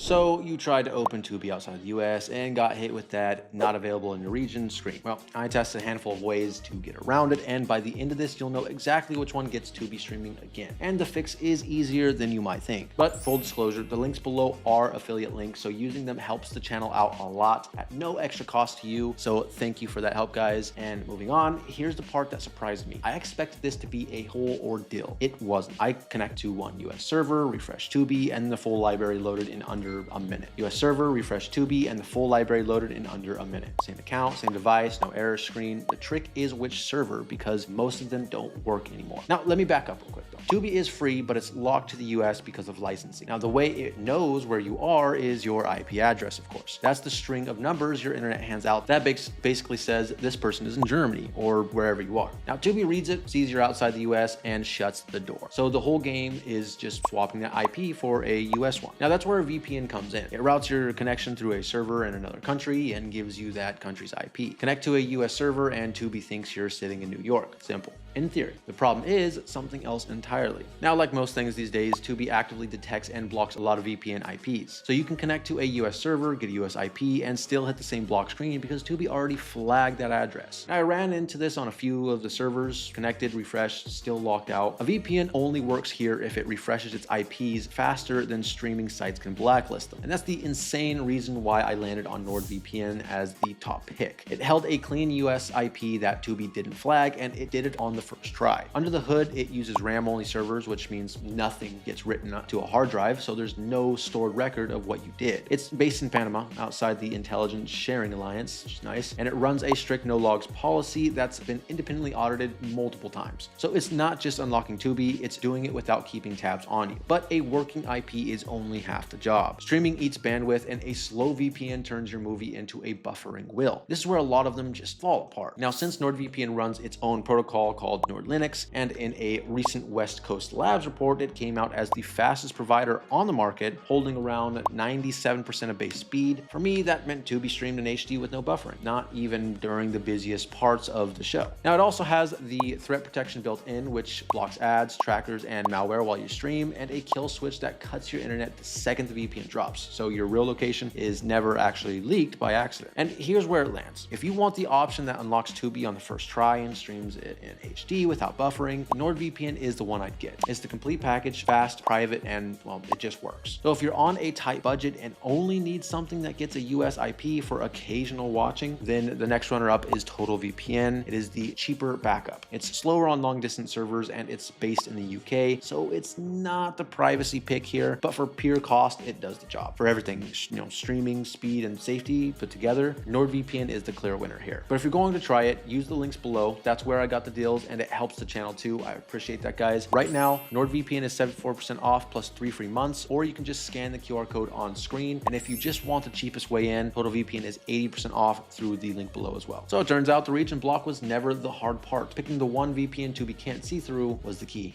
So you tried to open Tubi outside the US and got hit with that not available in your region screen. Well, I tested a handful of ways to get around it, and by the end of this, you'll know exactly which one gets Tubi streaming again. And the fix is easier than you might think. But full disclosure, the links below are affiliate links, so using them helps the channel out a lot at no extra cost to you. So thank you for that help, guys. And moving on, here's the part that surprised me. I expected this to be a whole ordeal. It wasn't. I connect to one US server, refresh Tubi, and the full library loaded in under a minute. US server, refresh Tubi, and the full library loaded in under a minute. Same account, same device, no error screen. The trick is which server, because most of them don't work anymore. Now, let me back up real quick though. Tubi is free, but it's locked to the US because of licensing. Now, the way it knows where you are is your IP address, of course. That's the string of numbers your internet hands out that basically says this person is in Germany or wherever you are. Now, Tubi reads it, sees you're outside the US, and shuts the door. So the whole game is just swapping that IP for a US one. Now, that's where a VPN comes in. It routes your connection through a server in another country and gives you that country's IP. Connect to a US server and Tubi thinks you're sitting in New York. Simple. In theory. The problem is something else entirely. Now, like most things these days, Tubi actively detects and blocks a lot of VPN IPs. So you can connect to a US server, get a US IP, and still hit the same block screen because Tubi already flagged that address. Now, I ran into this on a few of the servers, connected, refreshed, still locked out. A VPN only works here if it refreshes its IPs faster than streaming sites can blacklist them. And that's the insane reason why I landed on NordVPN as the top pick. It held a clean US IP that Tubi didn't flag, and it did it on the first try. Under the hood, it uses RAM-only servers, which means nothing gets written to a hard drive, so there's no stored record of what you did. It's based in Panama, outside the Intelligence Sharing Alliance, which is nice, and it runs a strict no-logs policy that's been independently audited multiple times. So it's not just unlocking Tubi, it's doing it without keeping tabs on you. But a working IP is only half the job. Streaming eats bandwidth, and a slow VPN turns your movie into a buffering wheel. This is where a lot of them just fall apart. Now, since NordVPN runs its own protocol called NordLinux, and in a recent West Coast Labs report, it came out as the fastest provider on the market, holding around 97% of base speed. For me, that meant Tubi streamed in HD with no buffering, not even during the busiest parts of the show. Now, it also has the threat protection built in, which blocks ads, trackers, and malware while you stream, and a kill switch that cuts your internet the second the VPN drops, so your real location is never actually leaked by accident. And here's where it lands. If you want the option that unlocks Tubi on the first try and streams it in HD without buffering, NordVPN is the one I'd get. It's the complete package, fast, private, and well, it just works. So if you're on a tight budget and only need something that gets a US IP for occasional watching, then the next runner-up is TotalVPN. It is the cheaper backup. It's slower on long-distance servers, and it's based in the UK, so it's not the privacy pick here, but for pure cost, it does the job. For everything, streaming, speed, and safety put together, NordVPN is the clear winner here. But if you're going to try it, use the links below. That's where I got the deals, and it helps the channel too. I appreciate that, guys. Right now, NordVPN is 74% off plus 3 free months, or you can just scan the QR code on screen. And if you just want the cheapest way in, TotalVPN is 80% off through the link below as well. So it turns out the region block was never the hard part. Picking the one VPN Tubi can't see through was the key.